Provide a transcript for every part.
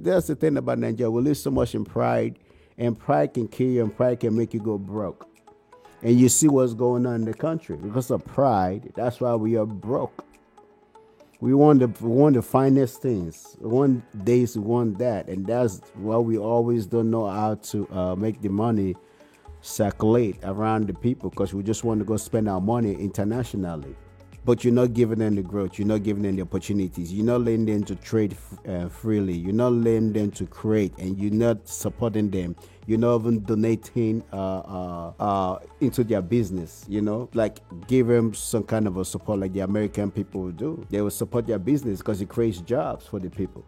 that's the thing about Nigeria. We live so much in pride, and pride can kill you, and pride can make you go broke. And you see what's going on in the country because of pride. That's why we are broke. We want the finest things. We want this, we want that, and that's why we always don't know how to make the money circulate around the people because we just want to go spend our money internationally. But you're not giving them the growth. You're not giving them the opportunities. You're not letting them to trade freely. You're not letting them to create, and you're not supporting them. You're not even donating into their business. Like give them some kind of a support, like the American people will do. They will support their business because it creates jobs for the people.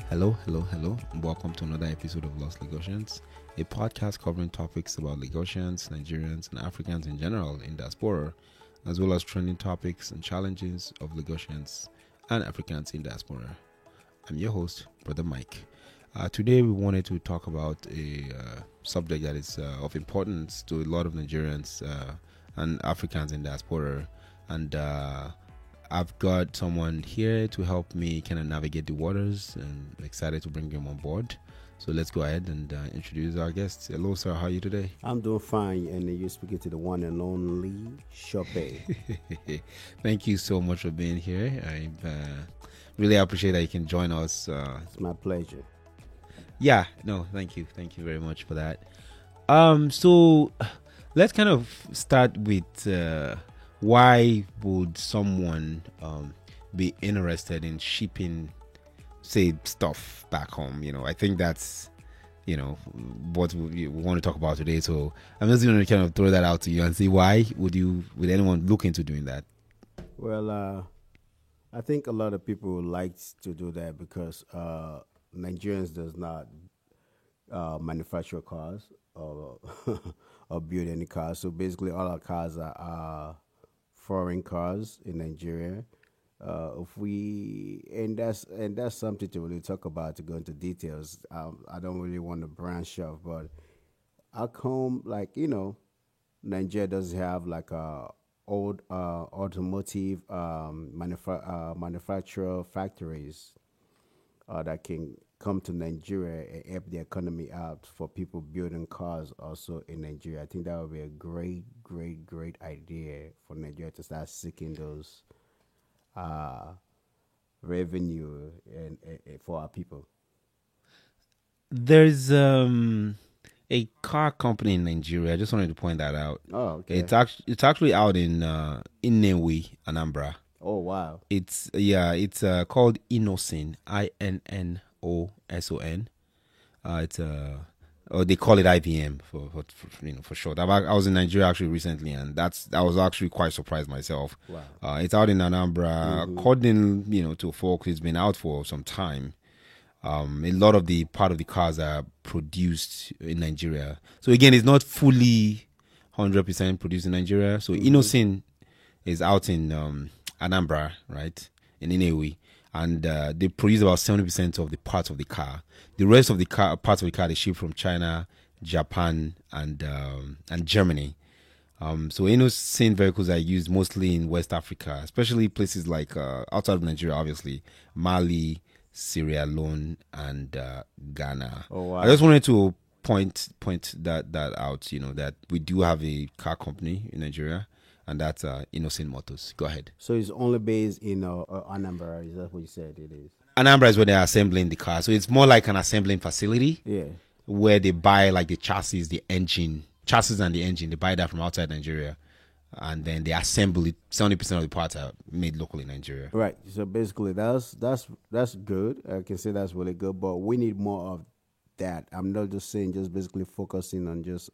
Hello, hello, hello, and welcome to another episode of Lost Lagosians, a podcast covering topics about Lagosians, Nigerians, and Africans in general in diaspora, as well as trending topics and challenges of Lagosians and Africans in diaspora. I'm your host, Brother Mike. Today we wanted to talk about a subject that is of importance to a lot of Nigerians and Africans in diaspora, and I've got someone here to help me kind of navigate the waters, and I'm excited to bring him on board. So let's go ahead and introduce our guest. Hello, sir. How are you today? I'm doing fine, and you're speaking to the one and only Shope. Thank you so much for being here. I really appreciate that you can join us. It's my pleasure. Yeah, no, thank you. Thank you very much for that. So let's kind of start with why would someone be interested in shipping, say, stuff back home? I think that's, what we want to talk about today. So I'm just going to kind of throw that out to you and see why would anyone look into doing that? Well, I think a lot of people like to do that because Nigerians does not manufacture cars or or build any cars. So basically, all our cars are foreign cars in Nigeria. If we and that's something to really talk about, to go into details. I don't really want to branch off, but how come, Nigeria does have like a old automotive manufacturer factories that can come to Nigeria and help the economy out for people building cars also in Nigeria. I think that would be a great, great, great idea for Nigeria to start seeking those uh, revenue and for our people. There's a car company in Nigeria. I just wanted to point that out. Oh, okay. It's actually out in Nnewi, Anambra. Oh, wow. It's called Innoson, Innoson. It's or they call it IBM for short. I was in Nigeria actually recently, and I was actually quite surprised myself. Wow. It's out in Anambra. According to folks, it's been out for some time. A lot of the part of the cars are produced in Nigeria. So again, it's not fully 100% produced in Nigeria. So Innoson is out in Anambra, right, in Nnewi, and they produce about 70% of the parts of the car. The rest of the parts of the car they ship from China, Japan, and Germany. So Innoson vehicles are used mostly in West Africa, especially places like outside of Nigeria, obviously Mali, Sierra Leone, and Ghana. Oh, wow. I just wanted to point that out. That we do have a car company in Nigeria, and that's Innoson Motors. Go ahead. So it's only based in Anambra. Is that what you said it is? Anambra is where they're assembling the car, so it's more like an assembling facility. Yeah. Where they buy like the chassis, and the engine. They buy that from outside Nigeria, and then they assemble it. 70% of the parts are made locally in Nigeria. Right. So basically, that's good. I can say that's really good, but we need more of that. I'm not just saying just basically focusing on just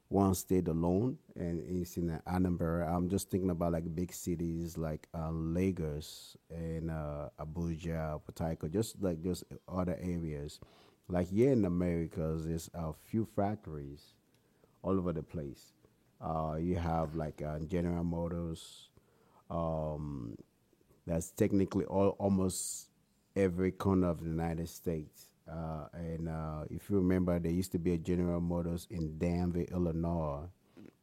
one state alone, and it's in Anambra. I'm just thinking about like big cities like Lagos and Abuja, Port Harcourt, just like those other areas. Like here in Americas, there's a few factories all over the place. You have like General Motors, Um, that's technically almost every corner of the United States. And if you remember, there used to be a General Motors in Danville, Illinois,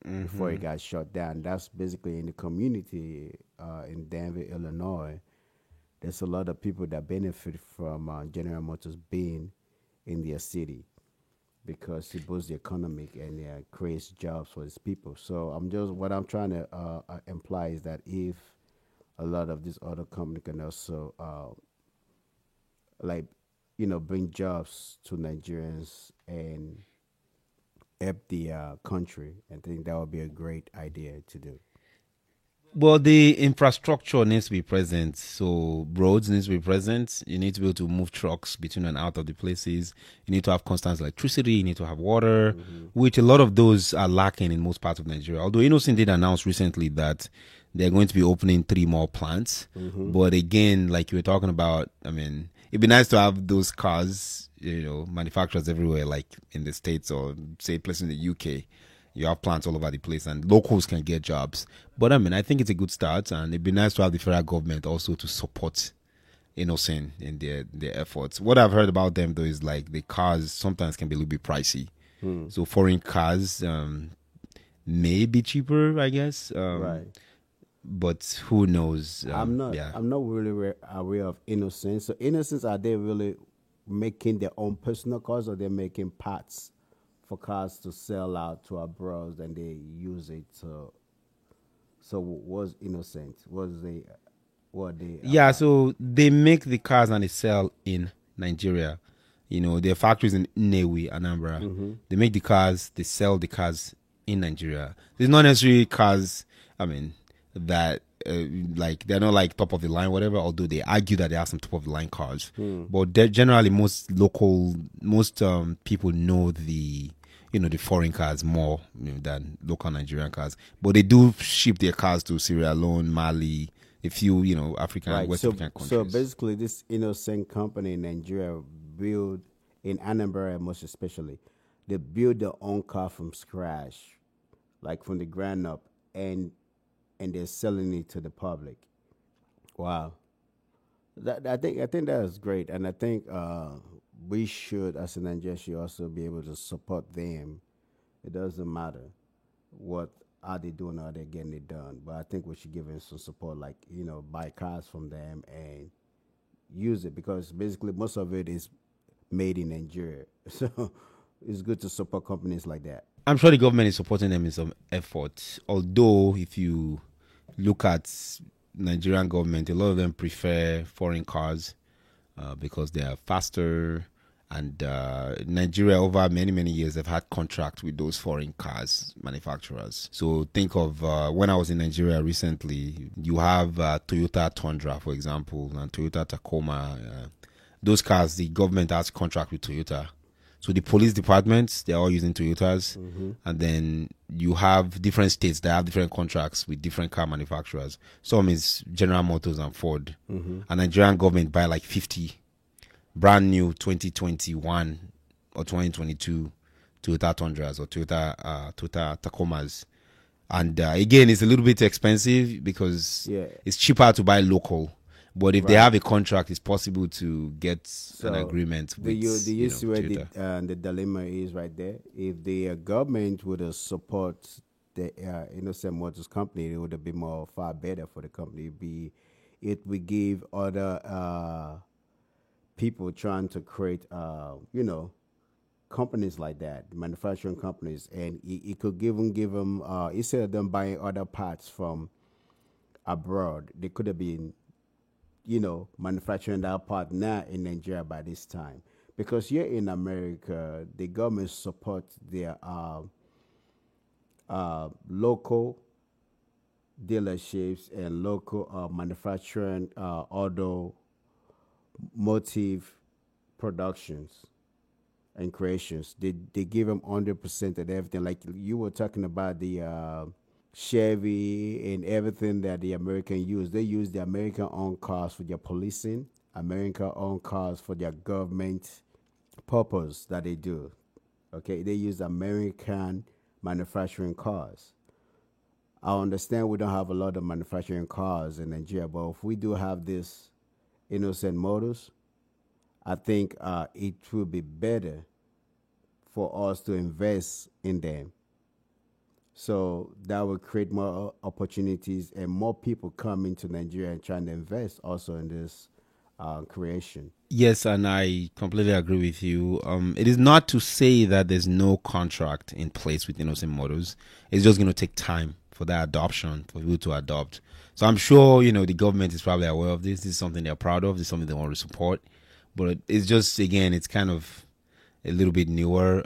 before it got shut down. That's basically in the community in Danville, Illinois. There's a lot of people that benefit from General Motors being in their city because it boosts the economic and creates jobs for its people. So what I'm trying to imply is that if a lot of these other companies can also like bring jobs to Nigerians and help the country, I think that would be a great idea to do. Well, the infrastructure needs to be present. So roads needs to be present. You need to be able to move trucks between and out of the places. You need to have constant electricity. You need to have water, which a lot of those are lacking in most parts of Nigeria. Although Innocent did announce recently that they're going to be opening 3 more plants. But again, like you were talking about, I mean, it'd be nice to have those cars, manufacturers everywhere, like in the States or say places in the UK. You have plants all over the place and locals can get jobs. But I mean, I think it's a good start, and it'd be nice to have the federal government also to support Innocent in their efforts. What I've heard about them though is like the cars sometimes can be a little bit pricey. So foreign cars may be cheaper, I guess. Right. But who knows? I'm not really aware of Innocence. So Innocence, are they really making their own personal cars, or they're making parts for cars to sell out to abroad and they use it to? So was Innocent? Was they? What they? Yeah, so they make the cars and they sell in Nigeria. Their factories in Nnewi, Anambra. They make the cars, they sell the cars in Nigeria. There's not necessarily cars, I mean, that like they're not like top of the line, whatever. Although they argue that they have some top of the line cars, but generally most people know the foreign cars more than local Nigerian cars. But they do ship their cars to Sierra Leone, Mali, a few African, right. West So African countries. so basically, this Innocent company in Nigeria build in Anambra, most especially, they build their own car from scratch, like from the ground up, and they're selling it to the public. Wow, I think that is great, and I think we should, as a Nigerian, should also be able to support them. It doesn't matter what are they doing or they getting it done, but I think we should give them some support, like buy cars from them and use it because basically most of it is made in Nigeria. So it's good to support companies like that. I'm sure the government is supporting them in some effort. Although, if you look at Nigerian government, a lot of them prefer foreign cars because they are faster. And Nigeria, over many, many years, have had contracts with those foreign cars manufacturers. So think of when I was in Nigeria recently, you have Toyota Tundra, for example, and Toyota Tacoma. Those cars, the government has contract with Toyota. So the police departments, they're all using Toyotas. And then you have different states that have different contracts with different car manufacturers. Some is General Motors and Ford. And Nigerian government buy like 50 brand new 2021 or 2022 Toyota Tundras or Toyota Tacomas. And again, it's a little bit expensive because it's cheaper to buy local. But if they have a contract, it's possible to get an agreement with you see where Toyota. the dilemma is right there. If the government would have support the Innocent Motors company, it would have been far better for the company. It would give other people trying to create, companies like that, manufacturing companies, and it could give them instead of them buying other parts from abroad, they could have been manufacturing that part now in Nigeria by this time. Because here in America, the government supports their local dealerships and local manufacturing automotive productions and creations. They give them 100% of everything. Like you were talking about the Chevy and everything that the American use. They use the American owned cars for their policing, American owned cars for their government purpose that they do. Okay, they use American manufacturing cars. I understand we don't have a lot of manufacturing cars in Nigeria, but if we do have this Innocent Motors, I think it will be better for us to invest in them. So that will create more opportunities and more people come into Nigeria and trying to invest also in this creation. Yes, and I completely agree with you. It is not to say that there's no contract in place with Innocent Motors. It's just going to take time for that adoption, for people to adopt. So I'm sure, the government is probably aware of this. This is something they're proud of. This is something they want to support. But it's just, again, it's kind of a little bit newer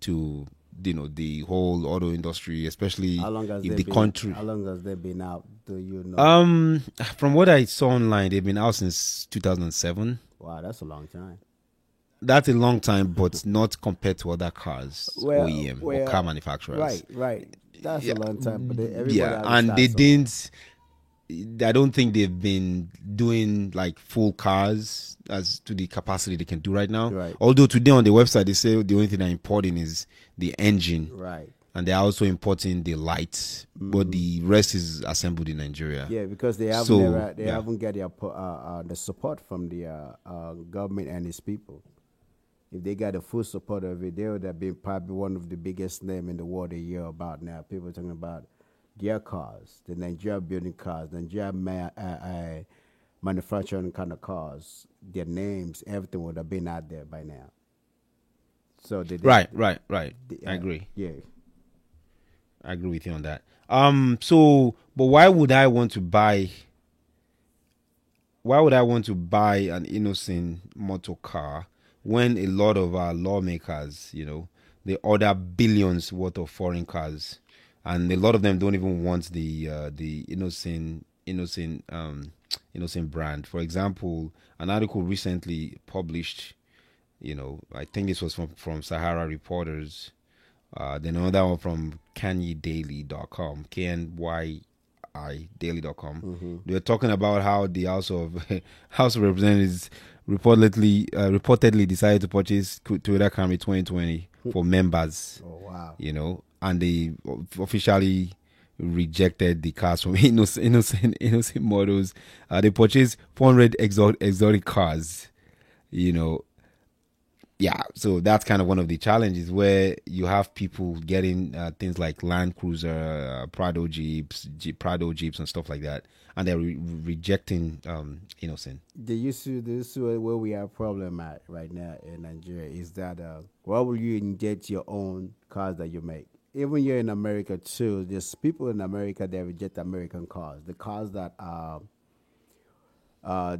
to, the whole auto industry, especially if the country. How long has they been out? Do you know? From what I saw online, they've been out since 2007. Wow, that's a long time. That's a long time, but not compared to other cars, OEM or car manufacturers. Right. That's a long time, but everybody and they didn't. I don't think they've been doing like full cars as to the capacity they can do right now. Right. Although today on the website they say the only thing they're importing is the engine. Right. And they're also importing the lights, but the rest is assembled in Nigeria. Yeah, because they haven't got the support from the government and its people. If they got the full support of it, they would have been probably one of the biggest names in the world a year about now. People are talking about their cars, the Nigeria building cars, Nigeria manufacturing kind of cars, their names, everything would have been out there by now. So right. I agree. Yeah. I agree with you on that. But why would I want to buy an Innocent motor car when a lot of our lawmakers, they order billions worth of foreign cars, and a lot of them don't even want the innocent brand. For example, an article recently published, I think this was from Sahara Reporters. Then another one from KanyeDaily.com, KNYI Daily.com. They were talking about how the House of Representatives reportedly decided to purchase Toyota Camry 2020 for members. Oh wow! And they officially rejected the cars from innocent models. They purchased 400 exotic cars. Yeah, so that's kind of one of the challenges where you have people getting things like Land Cruiser, Prado Jeeps, and stuff like that, and they're rejecting Innocent. The issue where we have a problem at right now in Nigeria is that why will you inject your own cars that you make? Even here in America too, there's people in America that reject American cars, the cars that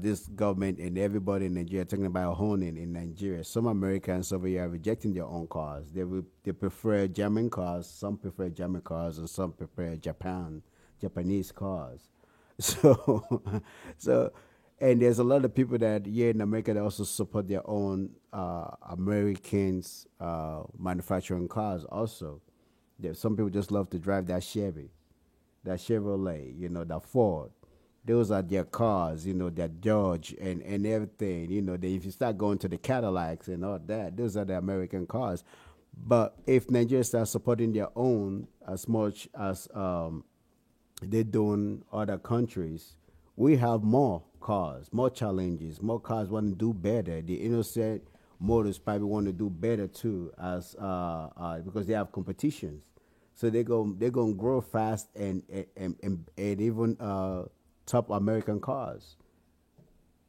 this government and everybody in Nigeria talking about honing in Nigeria. Some Americans over here are rejecting their own cars. They prefer German cars. Some prefer German cars, and some prefer Japanese cars. So, and there's a lot of people that here in America that also support their own Americans manufacturing cars. Also, some people just love to drive that Chevy, that Chevrolet, that Ford. Those are their cars, their Dodge and everything. If you start going to the Cadillacs and all that, those are the American cars. But if Nigeria starts supporting their own as much as they do in other countries, we have more cars, more challenges, more cars want to do better. The Innocent Motors probably want to do better too, as because they have competitions. So they're gonna grow fast and even top American cars,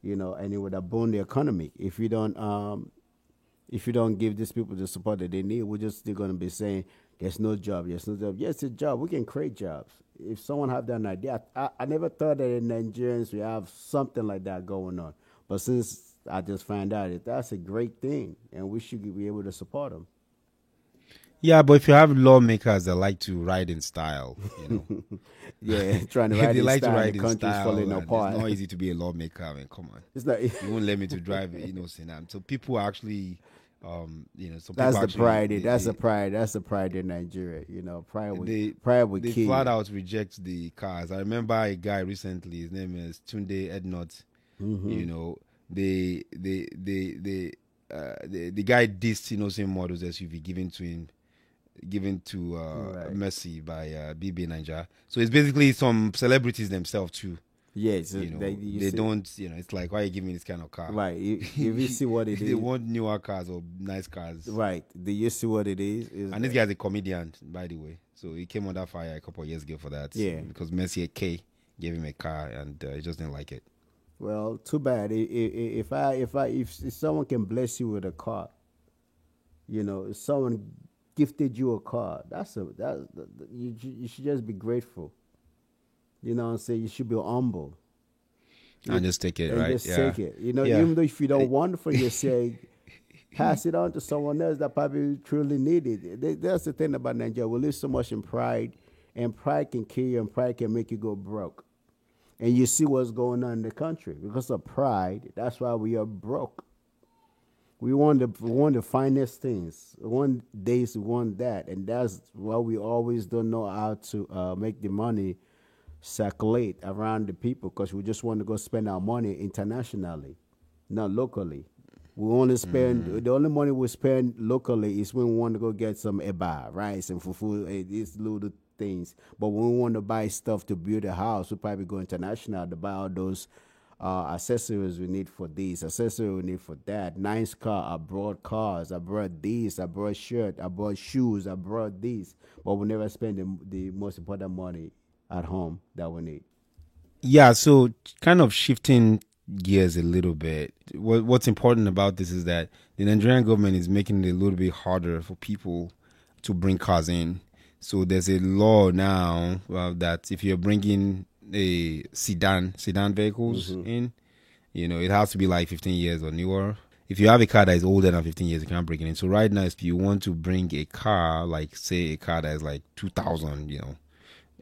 and it would have boom the economy. If you don't give these people the support that they need, we're just still gonna be saying there's no job. Yes, it's a job. We can create jobs. If someone have that idea, I never thought that in Nigerians we have something like that going on. But since I just found out that's a great thing, and we should be able to support them. Yeah, but if you have lawmakers that like to ride in style, yeah, trying to ride they in like style, to ride the in country's style. falling apart. It's not easy to be a lawmaker. I mean, come on. It's not. You won't let me to drive Innocent. So people actually, some that's people the pride. That's the the pride. That's the pride in Nigeria. Pride would they kill flat you. out reject the cars. I remember a guy recently. His name is Tunde Ednot. The guy dissed Innocent Models SUV given to him given to Right. Messi by BB Niger. So it's basically some celebrities themselves too. Yes, You know, you they see, don't. You know, it's like, why are you giving me this kind of car? right. If you see what it They is, want newer cars or nice cars. right. Do you see what it is? Is And this guy's a comedian, by the way. So he came under fire a couple of years ago for that. Yeah. Because Messi K gave him a car and he just didn't like it. well, too bad. If someone can bless you with a car, you know, if someone gifted you a car, you should just be grateful. You know what I'm saying? You should be humble. And just take it, And right? just Yeah. take it. You know, Yeah. even though if you don't want it for yourself, pass it on to someone else that probably truly need it. That's the thing about Nigeria. We live so much in pride, and pride can kill you, and pride can make you go broke. And you see what's going on in the country because of pride. That's why we are broke. We want the finest things. One days we want that, and that's why we always don't know how to make the money circulate around the people because we just want to go spend our money internationally, not locally. We only spend the only money we spend locally is when we want to go get some eba, rice, and fufu, these little things. But when we want to buy stuff to build a house, we probably go international to buy all those accessories we need for this, accessories we need for that. Nice car, I brought cars, I brought this, I brought shirt, I brought shoes, I brought this. But we never spend the most important money at home that we need. Yeah, so kind of shifting gears a little bit. What's important about this is that the Nigerian government is making it a little bit harder for people to bring cars in. So there's a law now that if you're bringing a sedan vehicles in, you know, it has to be like 15 years or newer. If you have a car that is older than 15 years, you can't bring it in. So right now, if you want to bring a car, like say a car that is like 2000, you know,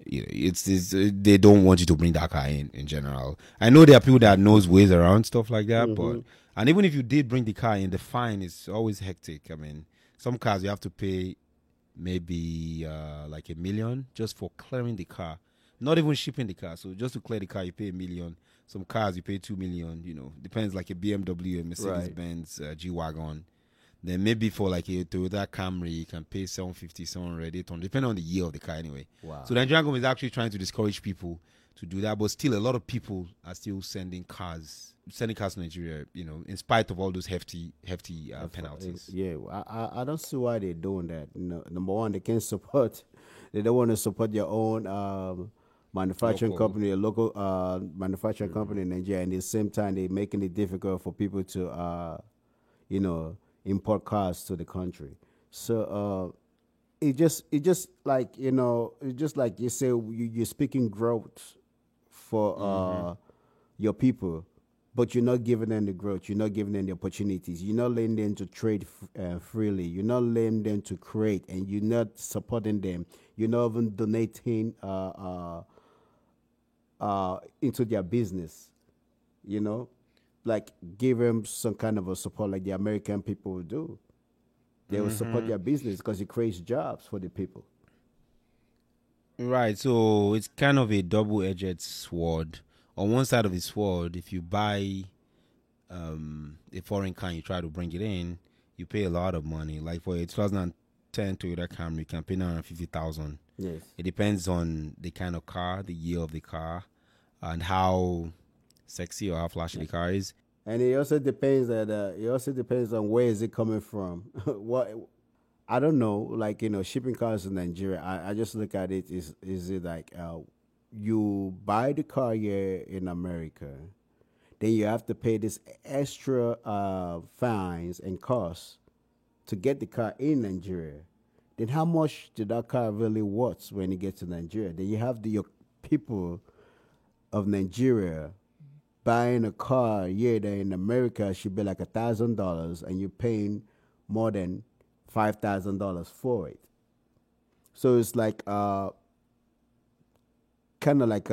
it's they don't want you to bring that car in general. I know there are people that knows ways around stuff like that, but and even if you did bring the car in, the fine is always hectic. I mean, some cars you have to pay maybe like $1 million just for clearing the car, not even shipping the car. So just to clear the car, you pay $1 million. Some cars you pay 2 million. You know, depends, like a BMW, a Mercedes Benz, G wagon. Then maybe for like a Toyota Camry, you can pay 750, 700, 800, depending on the year of the car anyway. Wow. So the Nigerian government is actually trying to discourage people to do that, but still a lot of people are still sending cars to Nigeria, you know, in spite of all those hefty penalties. Yeah, I don't see why they're doing that. Number one, they can't support. They don't want to support their own manufacturing company, a local manufacturing company in Nigeria. And at the same time, they're making it difficult for people to, import cars to the country. So it just like it's just like you say you're speaking growth for your people, but you're not giving them the growth. You're not giving them the opportunities. You're not letting them to trade freely. You're not letting them to create, and you're not supporting them. You're not even donating into their business. You know, like give them some kind of a support, like the American people will do. They will support their business because it creates jobs for the people. Right, so it's kind of a double-edged sword. On one side of the sword, if you buy a foreign car and you try to bring it in, you pay a lot of money. Like for a 2010 Toyota Camry, you can pay 950,000. Yes. It depends on the kind of car, the year of the car, and how sexy or how flashy the car is. And it also depends on where is it coming from. What I don't know, like shipping cars in Nigeria. I just look at it is it like you buy the car here in America, then you have to pay this extra fines and costs to get the car in Nigeria. Then how much did that car really worth when it gets to Nigeria? Then you have your people of Nigeria buying a car here that in America should be like $1,000, and you're paying more than $5,000 for it. So it's like kind of like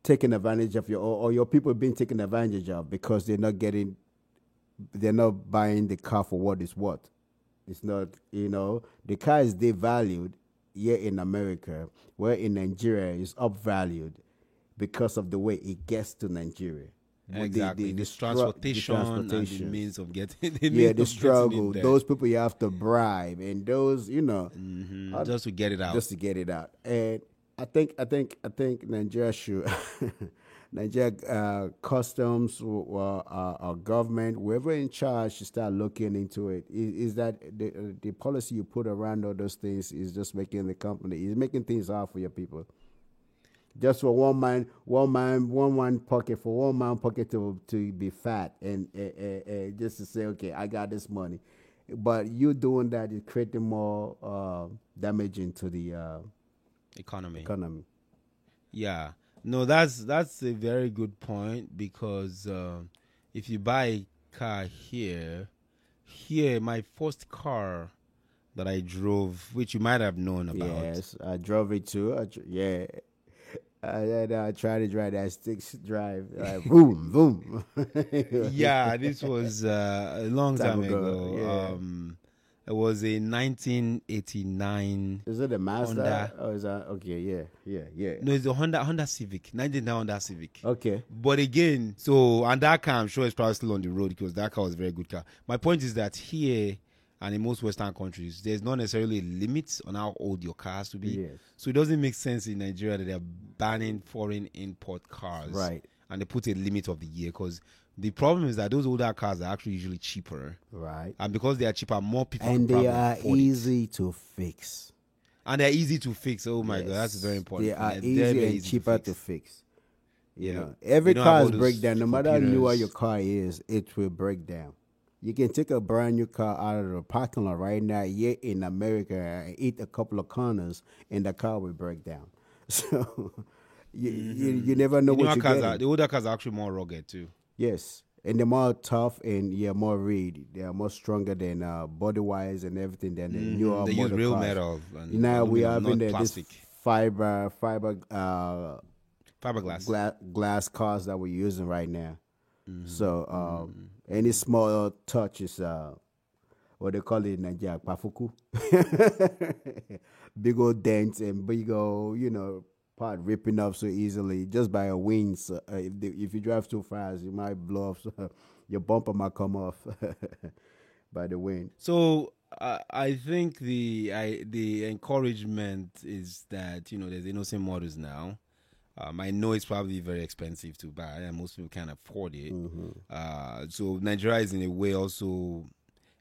taking advantage of or your people being taken advantage of because they're not buying the car for what it's worth. It's not, the car is devalued here in America, where in Nigeria it's upvalued because of the way it gets to Nigeria. Exactly. This transportation, and the means of getting the struggle. Those people you have to bribe, and those just to get it out. Just to get it out. And I think Nigeria should Nigeria customs or government, whoever in charge, should start looking into it. Is that the policy you put around all those things is just making the company is making things hard for your people. Just for one man pocket, for one man pocket to be fat and just to say, okay, I got this money, but you doing that is creating more damaging to the economy. Yeah, no, that's a very good point, because if you buy a car here, my first car that I drove, which you might have known about. Yes, I drove it too. I tried to drive that sticks drive, boom, boom. Yeah, this was a long time ago. Yeah. It was a 1989. Is it a Mazda? Honda. Oh, is that okay? Yeah. No, it's a Honda Civic, 1989 Honda Civic. Okay. But again, and that car, I'm sure it's probably still on the road, because that car was a very good car. My point is that here, and in most Western countries, there's not necessarily a limit on how old your car has to be. Yes. So it doesn't make sense in Nigeria that they're banning foreign import cars. Right. And they put a limit of the year, because the problem is that those older cars are actually usually cheaper. Right. And because they are cheaper, more people and can they probably are afford easy to fix. And they're easy to fix. Oh my Yes. God, that's very important. They are They're easy very and cheaper to fix. You Yeah. know, every You don't car have is all breakdown. those No matter how new computers. your car is, it will break down. You can take a brand new car out of the parking lot right now, yet in America, and eat a couple of corners, and the car will break down. So you never know The what newer you're cars getting. the older cars are actually more rugged too. Yes, and they're more tough and more reed. They are more stronger than body wise and everything than the newer They use model real cars. metal. And Now we aluminum, have not in there plastic. this fiberglass glass cars that we're using right now. So any small touch is what they call it in Nigeria, pafuku. Big old dents and big old part ripping up so easily just by a wind. So, if you drive too fast, you might blow off. So your bumper might come off by the wind. So I think the encouragement is that there's innocent models now. I know it's probably very expensive to buy, and most people can't afford it. So Nigeria is in a way also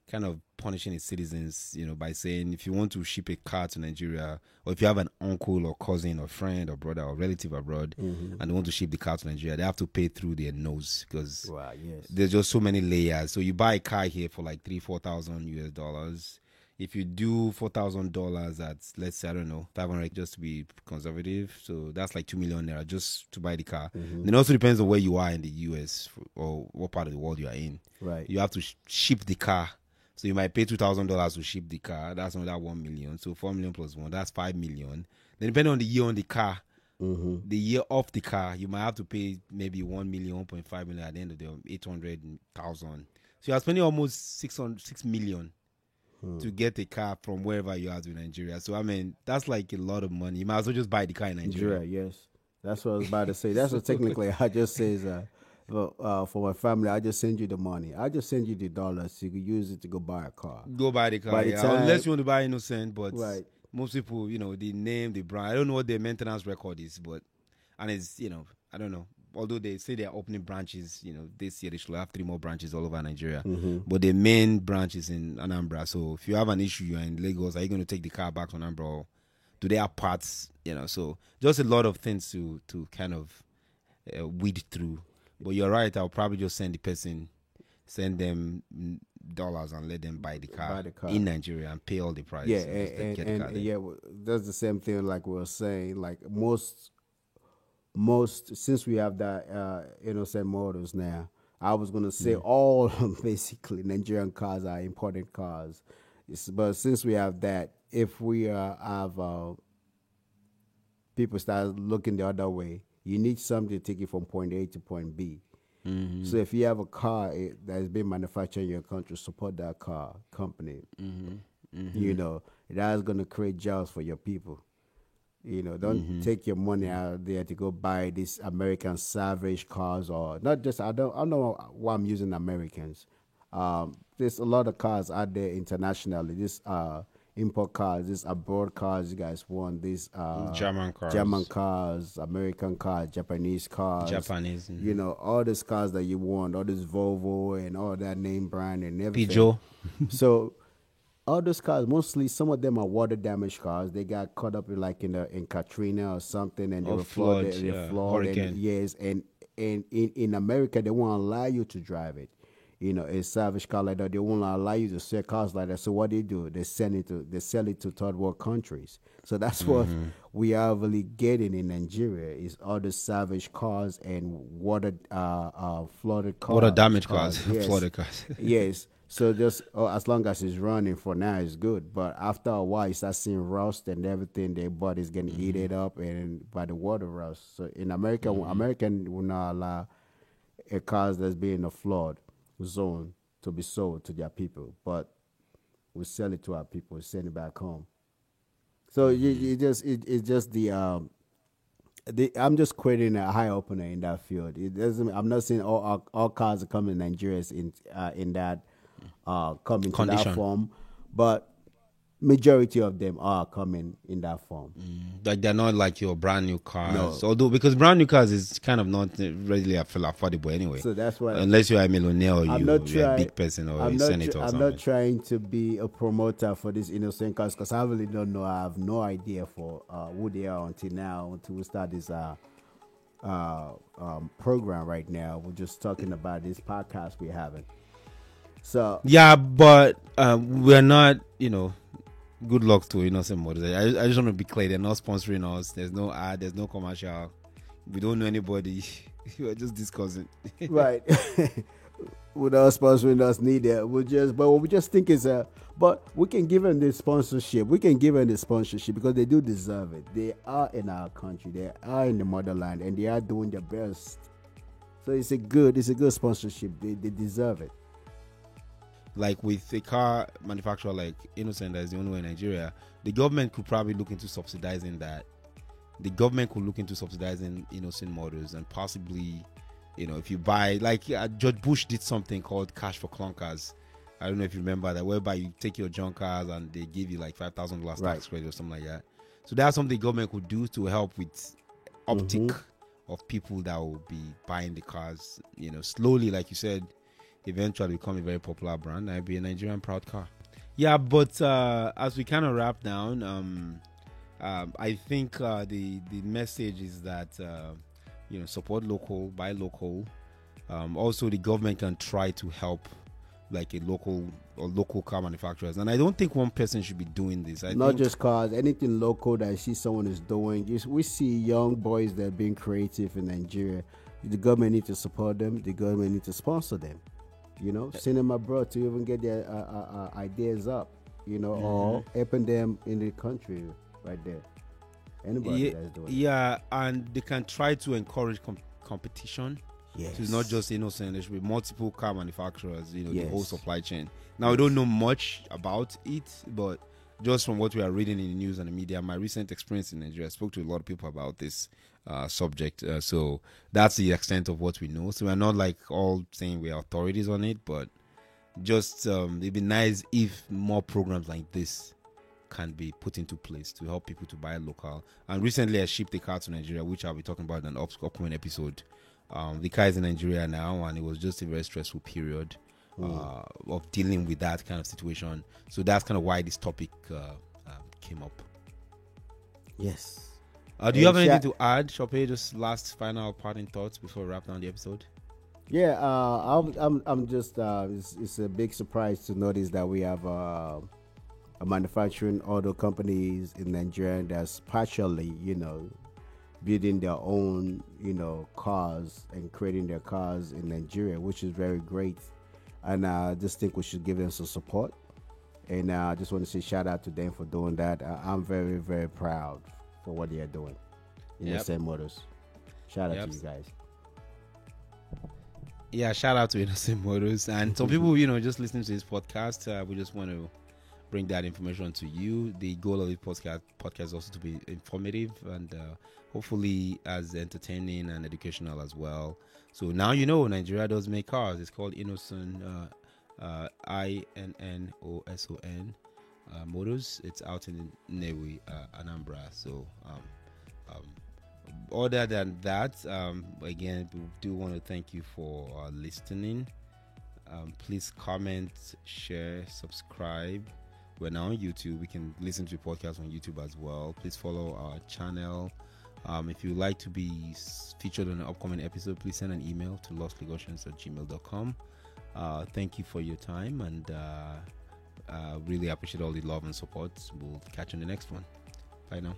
kind of punishing its citizens, by saying if you want to ship a car to Nigeria, or if you have an uncle or cousin or friend or brother or relative abroad, and they want to ship the car to Nigeria, they have to pay through their nose, because Wow, yes. there's just so many layers. So you buy a car here for like $3,000-4,000 US. If you do $4,000 at, let's say, I don't know, 500, just to be conservative, so that's like 2 million naira just to buy the car. Then it also depends on where you are in the US or what part of the world you are in. Right. You have to ship the car. So you might pay $2,000 to ship the car. That's another 1 million. So 4 million plus 1, that's 5 million. Then depending on the year on the car, the year of the car, you might have to pay maybe 1 million, 1.5 million at the end of the 800,000. So you're spending almost 6 million to get a car from wherever you are to Nigeria. So I mean, that's like a lot of money. You might as well just buy the car in Nigeria. Yes. That's what I was about to say. That's what technically I just says. For my family, I just send you the money. I just send you the dollars. So you can use it to go buy a car. Go buy the car. By the Yeah. time- Unless you want to buy innocent, but Right. most people, the name, the brand. I don't know what their maintenance record is, and it's, I don't know. Although they say they're opening branches, this year they should have 3 more branches all over Nigeria. But the main branch is in Anambra. So if you have an issue, you're in Lagos, are you going to take the car back to Anambra? Or do they have parts? So just a lot of things to kind of weed through. But you're right. I'll probably just send them dollars and let them buy the car in Nigeria and pay all the price. Yeah, and just get the car there. that's the same thing. Like we were saying, like most since we have that innocent models now. I was gonna say all basically Nigerian cars are imported cars, but since we have that, if we have people start looking the other way, you need something to take it from point A to point B. So if you have a car that has been manufactured in your country, support that car company. That's going to create jobs for your people. Don't take your money out there to go buy these American salvage cars, or not just. I don't know why I'm using Americans. There's a lot of cars out there internationally. This import cars, these abroad cars. You guys want these German cars, American cars, Japanese cars, all these cars that you want, all this Volvo and all that name brand and everything. Peugeot. So all those cars, mostly some of them are water damaged cars. They got caught up in Katrina or something, and they were flooded. Hurricane. And, yes, and in America they won't allow you to drive it. A salvage car like that, they won't allow you to sell cars like that. So what they do, they sell it to third world countries. So that's what we are really getting in Nigeria is all the salvage cars and water flooded cars, water damaged cars, yes. flooded cars. Yes. So just as long as it's running for now, it's good. But after a while, you start seeing rust and everything. Their body's getting eaten up and by the water rust. So in America, American will not allow a cars that's being in a flood zone to be sold to their people, but we sell it to our people, we send it back home. So it's just I'm just creating a high opener in that field. It doesn't. I'm not saying all cars are coming to Nigeria in that coming to that form, but majority of them are coming in that form. Like they're not like your brand new cars. No. Although because brand new cars is kind of not readily affordable anyway. So that's why, unless you're a millionaire or you're a big person or a senator or something. I'm not trying to be a promoter for these innocent cars because I really don't know. I have no idea for who they are until now, until we start this program right now. We're just talking about this podcast we're having. So yeah, but we're not, good luck to Innocent Motors. I just want to be clear, they're not sponsoring us. There's no ad, there's no commercial. We don't know anybody. We're just discussing. Right. Without sponsoring us neither. But what we just think is but we can give them the sponsorship. We can give them the sponsorship because they do deserve it. They are in our country. They are in the motherland and they are doing their best. So it's a good sponsorship. They deserve it. Like with a car manufacturer like Innocent, that's the only one in Nigeria, the government could probably look into subsidizing that. The government could look into subsidizing Innocent Motors and possibly, if you buy, like George Bush did something called Cash for Clunkers. I don't know if you remember that, whereby you take your junk cars and they give you like $5,000 tax credit or something like that. So that's something the government could do to help with uptick of people that will be buying the cars, slowly, like you said, eventually become a very popular brand and be a Nigerian proud car. Yeah, but as we kind of wrap down, I think the message is that support local, buy local. Also, the government can try to help like a local car manufacturers, and I don't think one person should be doing this. Not just cars, anything local that I see someone is doing. We see young boys that are being creative in Nigeria. The government needs to support them. The government needs to sponsor them. Send them abroad to even get their ideas up, or helping them in the country right there. Anybody that's doing it. And they can try to encourage competition. Yes. So it's not just Innocent, there should be multiple car manufacturers, the whole supply chain. Now, we don't know much about it, but just from what we are reading in the news and the media, my recent experience in Nigeria, I spoke to a lot of people about this subject. So that's the extent of what we know. So we're not like all saying we are authorities on it, but just it'd be nice if more programs like this can be put into place to help people to buy local. And recently I shipped a car to Nigeria, which I'll be talking about in an upcoming episode. The car is in Nigeria now, and it was just a very stressful period of dealing with that kind of situation. So that's kind of why this topic came up. Yes. Do you have anything to add, Shope? Just last final parting thoughts before we wrap down the episode. Yeah, I'm just it's a big surprise to notice that we have a manufacturing auto companies in Nigeria that's partially, building their own, cars and creating their cars in Nigeria, which is very great. And I just think we should give them some support. And I just want to say shout out to them for doing that. I'm very, very proud for what they are doing in Innocent Motors. Shout out to you guys. Yeah, shout out to Innocent Motors. And some people, just listening to this podcast, we just want to bring that information to you. The goal of the podcast is also to be informative and hopefully as entertaining and educational as well. So now you know Nigeria does make cars. It's called Innoson, Innoson Motors. It's out in Nnewi, Anambra. So other than that, again, we do want to thank you for listening. Please comment, share, subscribe. We're now on YouTube. We can listen to the podcast on YouTube as well. Please follow our channel. If you'd like to be featured on an upcoming episode, please send an email to lostlegosians@gmail.com. Thank you for your time, and really appreciate all the love and support. We'll catch you in the next one. Bye now.